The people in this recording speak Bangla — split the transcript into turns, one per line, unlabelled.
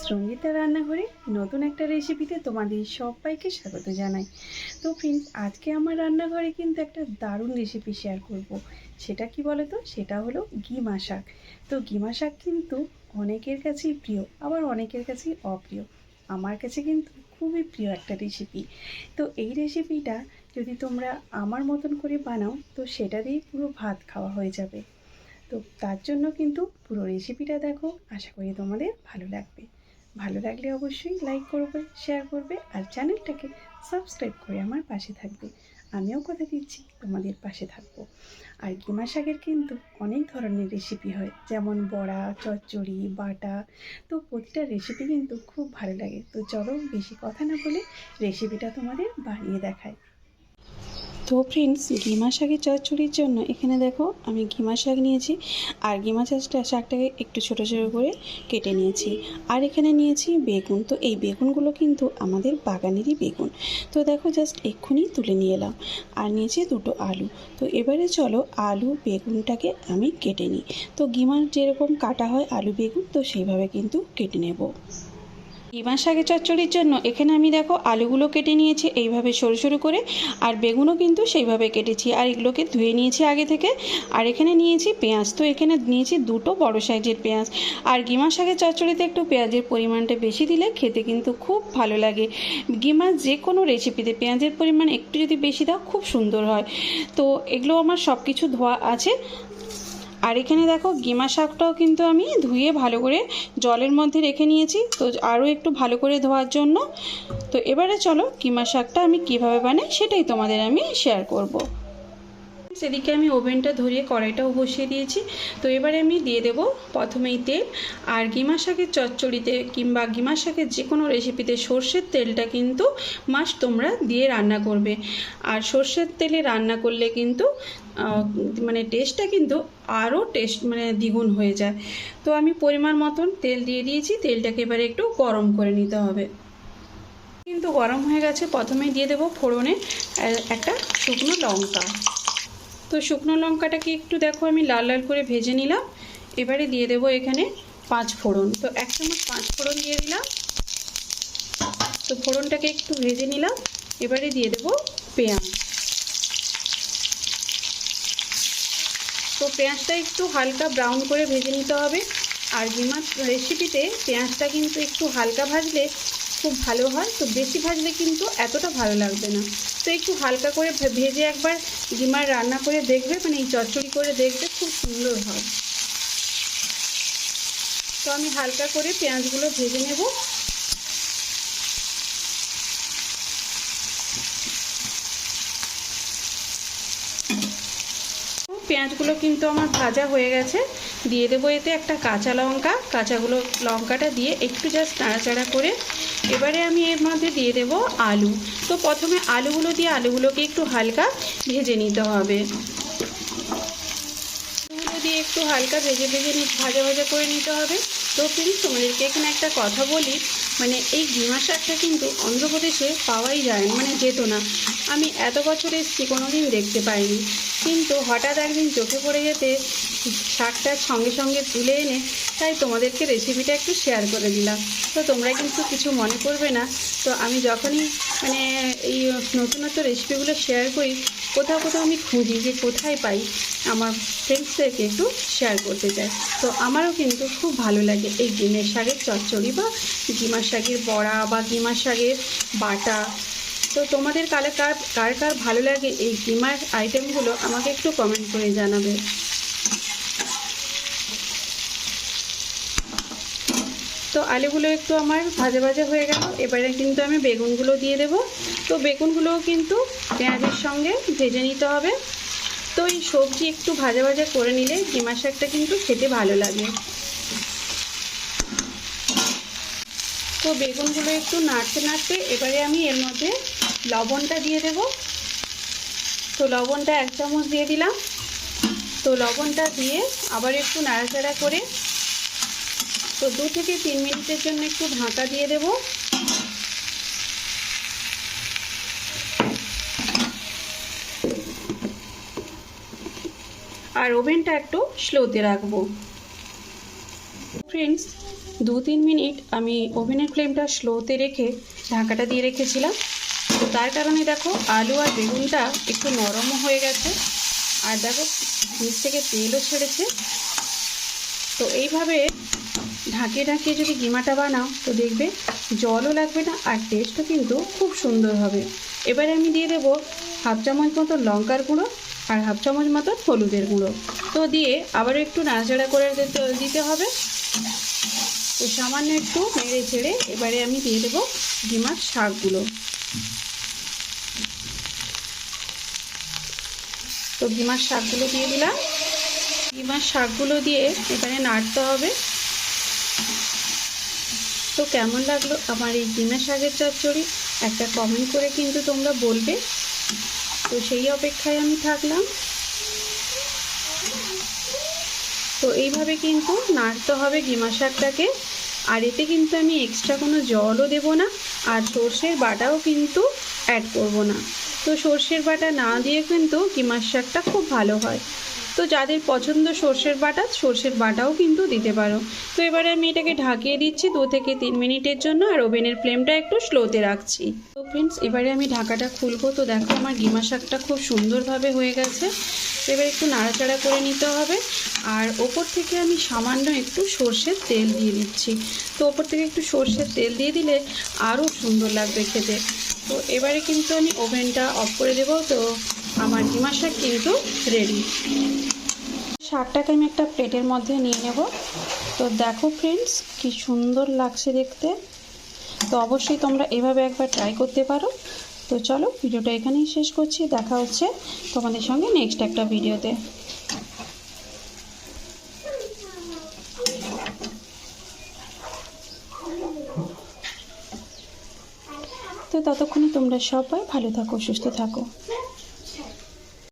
সঙ্গীতা রান্নাঘরে নতুন একটা রেসিপিতে তোমাদের সবাইকে স্বাগত জানাই। তো ফ্রেন্ডস, আজকে আমার রান্নাঘরে কিন্তু একটা দারুণ রেসিপি শেয়ার করব। সেটা কি বলো তো? সেটা হলো গিমা শাক। তো গিমা শাক কিন্তু অনেকের কাছেই প্রিয়, আবার অনেকের কাছেই অপ্রিয়। আমার কাছে কিন্তু খুবই প্রিয় একটা রেসিপি। তো এই রেসিপিটা যদি তোমরা আমার মতন করে বানাও, তো সেটা দিয়েই পুরো ভাত খাওয়া হয়ে যাবে। তো তার জন্য কিন্তু পুরো রেসিপিটা দেখো, আশা করি তোমাদের ভালো লাগবে। ভালো লাগলে অবশ্যই লাইক করবে, শেয়ার করবে, আর চ্যানেলটাকে সাবস্ক্রাইব করে আমার পাশে থাকবে। আমিও কথা দিচ্ছি তোমাদের পাশে থাকবো। আর গিমা শাকের কিন্তু অনেক ধরনের রেসিপি হয়, যেমন বড়া, চচ্চড়ি, বাটা। তো প্রতিটা রেসিপি কিন্তু খুব ভালো লাগে। তো চলো বেশি কথা না বলে রেসিপিটা তোমাদের বানিয়ে দেখাই। তো ফ্রেন্ডস, গিমা শাকের চচ্চড়ির জন্য এখানে দেখো আমি গিমা শাক নিয়েছি, আর গিমা শাকটাকে একটু ছোটো ছোটো করে কেটে নিয়েছি। আর এখানে নিয়েছি বেগুন। তো এই বেগুনগুলো কিন্তু আমাদের বাগানেরই বেগুন। তো দেখো জাস্ট এক্ষুনি তুলে নিয়ে এলাম। আর নিয়েছি দুটো আলু। তো এবারে চলো আলু বেগুনটাকে আমি কেটে নিই। তো গিমার যেরকম কাটা হয় আলু বেগুন, তো সেইভাবে কিন্তু কেটে নেব। গিমা শাকের চচ্চড়ির জন্য এখানে আমি দেখো আলুগুলো কেটে নিয়েছি এইভাবে সরু সরু করে, আর বেগুনও কিন্তু সেইভাবে কেটেছি, আর এগুলোকে ধুয়ে নিয়েছি আগে থেকে। আর এখানে নিয়েছি পেঁয়াজ। তো এখানে নিয়েছি দুটো বড় সাইজের পেঁয়াজ। আর গিমা শাকের চচ্চড়িতে একটু পেঁয়াজের পরিমাণটা বেশি দিলে খেতে কিন্তু খুব ভালো লাগে। গিমা যে কোনো রেসিপিতে পেঁয়াজের পরিমাণ একটু যদি বেশি দাও খুব সুন্দর হয়। তো এগুলো আমার সব কিছু ধোয়া আছে। আর এখানে দেখো গিমা শাকটাও কিন্তু আমি ধুয়ে ভালো করে জলের মধ্যে রেখে নিয়েছি, তো আরও একটু ভালো করে ধোয়ার জন্য। তো এবারে চলো গিমা শাকটা আমি কিভাবে বানাই সেটাই তোমাদের আমি শেয়ার করব। সেদিকে আমি ওভেনটা ধরিয়ে কড়াইটাও বসিয়ে দিয়েছি। তো এবারে আমি দিয়ে দেব প্রথমেই তেল। আর গিমা শাকের চচ্চড়িতে কিংবা গিমা শাকের যে কোনো রেসিপিতে সর্ষের তেলটা কিন্তু মাস্ট তোমরা দিয়ে রান্না করবে। আর সর্ষের তেলে রান্না করলে কিন্তু মানে টেস্টটা কিন্তু আরও দ্বিগুণ হয়ে যায়। তো আমি পরিমাণ মতন তেল দিয়ে দিয়েছি। তেলটাকে এবারে একটু গরম করে নিতে হবে। কিন্তু গরম হয়ে গেছে। প্রথমেই দিয়ে দেবো ফোড়নে একটা শুকনো লঙ্কা। তো শুকনো লঙ্কাটাকে একটু দেখো আমি লাল লাল করে ভেজে নিলাম। এবারে দিয়ে দেবো এখানে 5 ফোড়ন। তো 1 চামচ 5 ফোড়ন দিয়ে দিলাম। তো ফোড়নটাকে একটু ভেজে নিলাম। এবারে দিয়ে দেবো পেঁয়াজ। তো পেঁয়াজটা একটু হালকা ব্রাউন করে ভেজে নিতে হবে। আর গিমা রেসিপিতে পেঁয়াজটা কিন্তু একটু হালকা ভাজলে খুব ভালো হয়। তো বেশি ভাজলে কিন্তু এতটা ভালো লাগবে না। তো একটু হালকা করে ভেজে একবার গিমার রান্না করে দেখবে, মানে এই চচ্চড়ি করে দেখবে, খুব সুন্দর হয়। তো আমি হালকা করে পেঁয়াজগুলো ভেজে নেব। পেঁয়াজগুলো কিন্তু আমার ভাজা হয়ে গেছে। দিয়ে দেবো এতে একটা কাঁচা লঙ্কা। লঙ্কাটা দিয়ে একটু জাস্ট নাড়াচাড়া করে এবারে আমি এর মধ্যে দিয়ে দেব আলু। তো প্রথমে আলুগুলোকে একটু হালকা ভেজে নিতে হবে। আলুগুলো দিয়ে একটু হালকা ভাজা করে নিতে হবে। তো প্লিজ তোমাদেরকে এখানে একটা কথা বলি, মানে এই গিমা শাকটা কিন্তু অন্ধ্রপ্রদেশে পাওয়াই যায় না, মানে যেত না। আমি এত বছর এসেছি কোনো দিন দেখতে পাইনি, কিন্তু হঠাৎ একদিন চোখে পড়ে যেতে শাকটা সঙ্গে সঙ্গে তুলে এনে তাই তোমাদেরকে রেসিপিটা একটু শেয়ার করে দিলাম। তো তোমরা কিন্তু কিছু মনে করবে না। তো আমি যখনই মানে এই নতুনত্ব রেসিপিগুলো শেয়ার করি, কোথাও আমি খুঁজি যে কোথায় পাই, আমার ফ্রেন্ডসদেরকে একটু শেয়ার করতে চাই। তো আমারও কিন্তু খুব ভালো লাগে এই গিমের শাকের চচ্চড়ি বা গিমা শাকের বড়া বা গিমা শাকের বাটা। তো তোমাদের কার ভালো লাগে এই গিমার আইটেমগুলো আমাকে একটু কমেন্ট করে জানাবে। তো আলুগুলো একটু আমার ভাজা হয়ে গেল। এবারে কিন্তু আমি বেগুনগুলো দিয়ে দেব। তো বেগুনগুলোও কিন্তু পেঁয়াজের সঙ্গে ভেজে নিতে হবে। তো এই সবজি একটু ভাজা করে নিলে গিমা শাকটা কিন্তু খেতে ভালো লাগে। তো বেগুনগুলো একটু নাড়তে এবারে আমি এর মধ্যে লবণটা দিয়ে দেব। তো লবণটা 1 চামচ দিয়ে দিলাম। তো লবণটা দিয়ে আবার একটু নাড়াচাড়া করে তো 2 থেকে 3 মিনিটের জন্য একটু ঢাকা দিয়ে দেব। আর ওভেনটা একটু স্লোতে রাখবো। ফ্রেন্ডস, 2-3 মিনিট আমি ওভেনের ফ্লেমটা স্লোতে রেখে ঢাকাটা দিয়ে রেখেছিলাম। তো তার কারণে দেখো আলু আর বেগুনটা একটু নরমও হয়ে গেছে, আর দেখো নিচ থেকে তেলও ছেড়েছে। তো এইভাবে ঢাকিয়ে ঢাকিয়ে যদি কিমাটা বানাও তো দেখবে জলও লাগবে না, আর টেস্টও কিন্তু খুব সুন্দর হবে। এবারে আমি দিয়ে দেবো 1/2 চামচ মতো লঙ্কার গুঁড়ো আর 1/2 চামচ মতো হলুদের গুঁড়ো। তো দিয়ে আবারও একটু নাড়াচাড়া করে দিতে হবে। তো সামান্য একটু নেড়ে ছেড়ে এবারে আমি দিয়ে দেবো কিমার শাকগুলো। তো কিমার শাকগুলো দিয়ে দিলাম। কিমার শাকগুলো দিয়ে এবারে নাড়তে হবে। তো কেমন লাগলো আমার এই কিমা শাকের চচ্চড়ি একটা কমেন্ট করে কিন্তু তোমরা বলবে। তো সেই অপেক্ষায় আমি থাকলাম। তো এইভাবে কিন্তু নাড়তে হবে কিমা শাকটাকে, আর এতে কিন্তু আমি এক্সট্রা কোনো জলও দেব না, আর সর্ষের বাটাও কিন্তু অ্যাড করব না। তো সর্ষের বাটা না দিয়ে কিন্তু কিমার শাকটা খুব ভালো হয়। তো যাদের পছন্দ সর্ষের বাটাও কিন্তু দিতে পারো। তো এবারে আমি এটাকে ঢাকিয়ে দিচ্ছি 2 থেকে 3 মিনিটের জন্য, আর ওভেনের ফ্লেমটা একটু স্লোতে রাখছি। তো ফ্রেন্ডস এবারে আমি ঢাকাটা খুলবো। তো দেখো আমার কিমা শাকটা খুব সুন্দরভাবে হয়ে গেছে। তো এবার একটু নাড়াচাড়া করে নিতে হবে, আর ওপর থেকে আমি সামান্য একটু সর্ষের তেল দিয়ে দিচ্ছি। তো ওপর থেকে একটু সর্ষের তেল দিয়ে দিলে আরও সুন্দর লাগবে খেতে। তো এবারে কিন্তু আমি ওভেনটা অফ করে দেবো। তো আমার কিমা শাক কিন্তু রেডি। শাকটাকে আমি একটা প্লেটের মধ্যে নিয়ে নেব। তো দেখো ফ্রেন্ডস কি সুন্দর লাগছে দেখতে। তো অবশ্যই তোমরা এভাবে একবার ট্রাই করতে পারো। তো চলো ভিডিওটা এখানেই শেষ করছি, দেখা হচ্ছে তোমাদের সঙ্গে নেক্সট একটা ভিডিওতে। তো ততক্ষণে তোমরা সবাই ভালো থাকো, সুস্থ থাকো।